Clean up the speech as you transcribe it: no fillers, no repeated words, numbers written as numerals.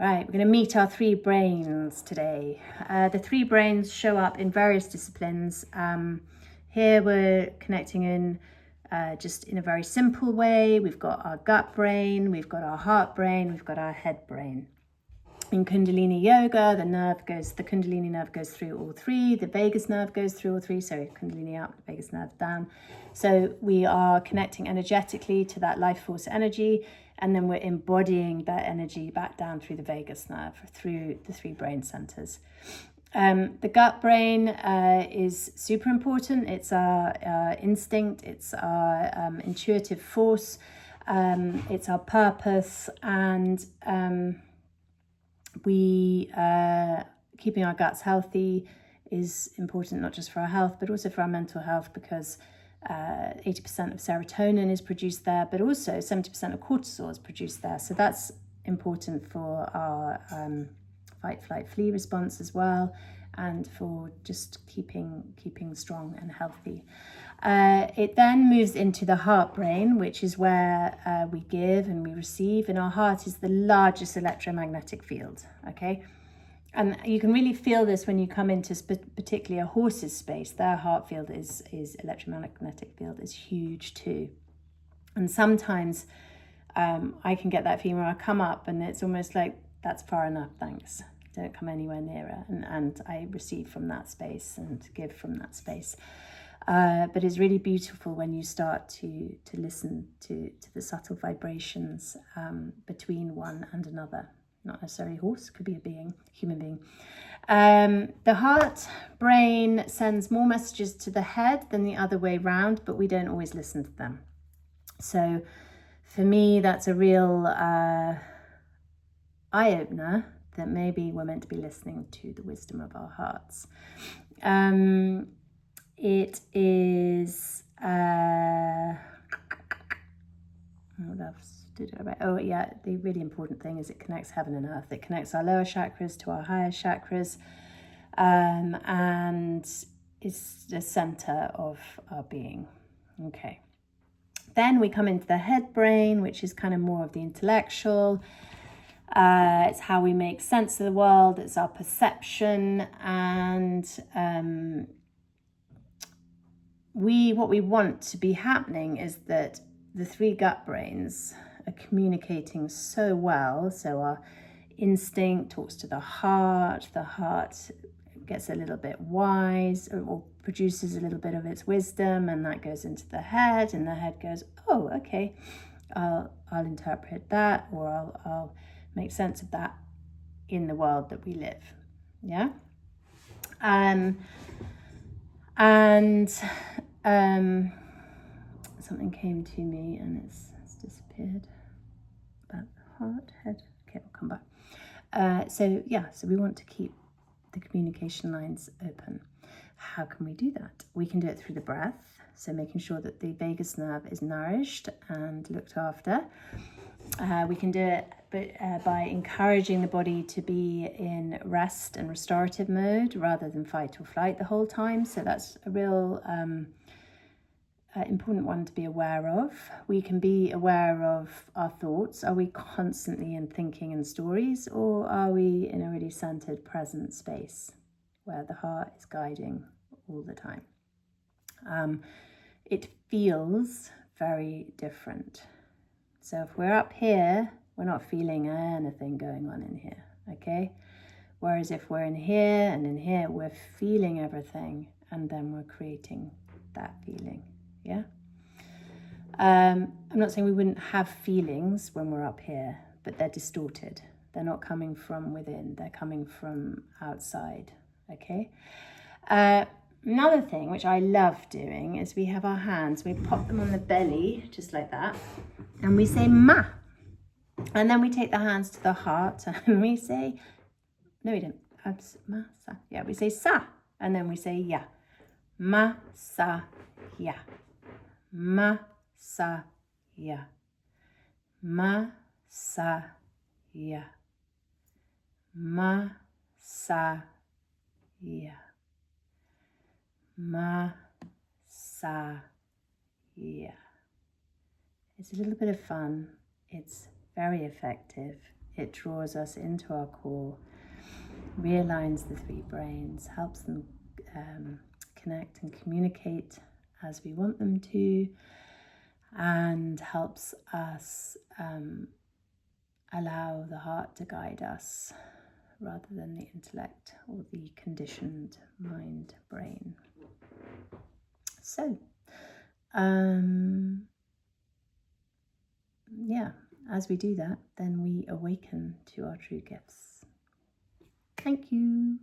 Right, we're going to meet our three brains today. The three brains show up in various disciplines. Here we're connecting in just in a very simple way. We've got our gut brain, we've got our heart brain, we've got our head brain. In Kundalini Yoga, the Kundalini nerve goes through all three, the vagus nerve goes through all three, so Kundalini up, vagus nerve down. So we are connecting energetically to that life force energy, and then we're embodying that energy back down through the vagus nerve, through the three brain centers. The gut brain is super important. It's our instinct, it's our intuitive force, it's our purpose, and keeping our guts healthy is important, not just for our health but also for our mental health, because 80% of serotonin is produced there, but also 70% of cortisol is produced there. So that's important for our fight, flight, flee response as well, and for just keeping strong and healthy. It then moves into the heart brain, which is where we give and we receive, and our heart is the largest electromagnetic field, okay? And you can really feel this when you come into particularly a horse's space. Their heart field is electromagnetic field is huge too. And sometimes I can get that feeling where I come up and it's almost like, that's far enough, thanks. Don't come anywhere nearer. And I receive from that space and give from that space. But it's really beautiful when you start to listen to the subtle vibrations between one and another. Not necessarily a horse, could be a being, human being. The heart brain sends more messages to the head than the other way round, but we don't always listen to them. So for me, that's a real eye-opener that maybe we're meant to be listening to the wisdom of our hearts. It is what else did I write? Oh yeah, the really important thing is it connects heaven and earth. It connects our lower chakras to our higher chakras, and is the center of our being. Okay. Then we come into the head brain, which is kind of more of the intellectual. It's how we make sense of the world. It's our perception, and what we want to be happening is that the three gut brains are communicating so well. So our instinct talks to the heart gets a little bit wise or produces a little bit of its wisdom, and that goes into the head, and the head goes, oh, okay, I'll interpret that, or I'll make sense of that in the world that we live. Yeah. Something came to me and it's disappeared about the heart, head. Okay, we'll come back. So we want to keep the communication lines open. How can we do that? We can do it through the breath, so making sure that the vagus nerve is nourished and looked after. We can do it by encouraging the body to be in rest and restorative mode rather than fight or flight the whole time. So that's a real important one to be aware of. We can be aware of our thoughts. Are we constantly in thinking and stories, or are we in a really centered present space where the heart is guiding all the time? It feels very different. So if we're up here, we're not feeling anything going on in here, okay? Whereas if we're in here and in here, we're feeling everything, and then we're creating that feeling, yeah? I'm not saying we wouldn't have feelings when we're up here, but they're distorted. They're not coming from within, they're coming from outside, okay? Another thing which I love doing is we have our hands, we pop them on the belly, just like that, and we say ma. And then we take the hands to the heart and we say, no we don't, ma, sa. Yeah, we say sa, and then we say ya. Ma, sa, ya. Ma, sa, ya. Ma, sa, ya. Ma, sa, ya. Ma, sa, ya. It's a little bit of fun. It's very effective. It draws us into our core, realigns the three brains, helps them connect and communicate as we want them to, and helps us allow the heart to guide us rather than the intellect or the conditioned mind brain. So, yeah, as we do that, then we awaken to our true gifts. Thank you.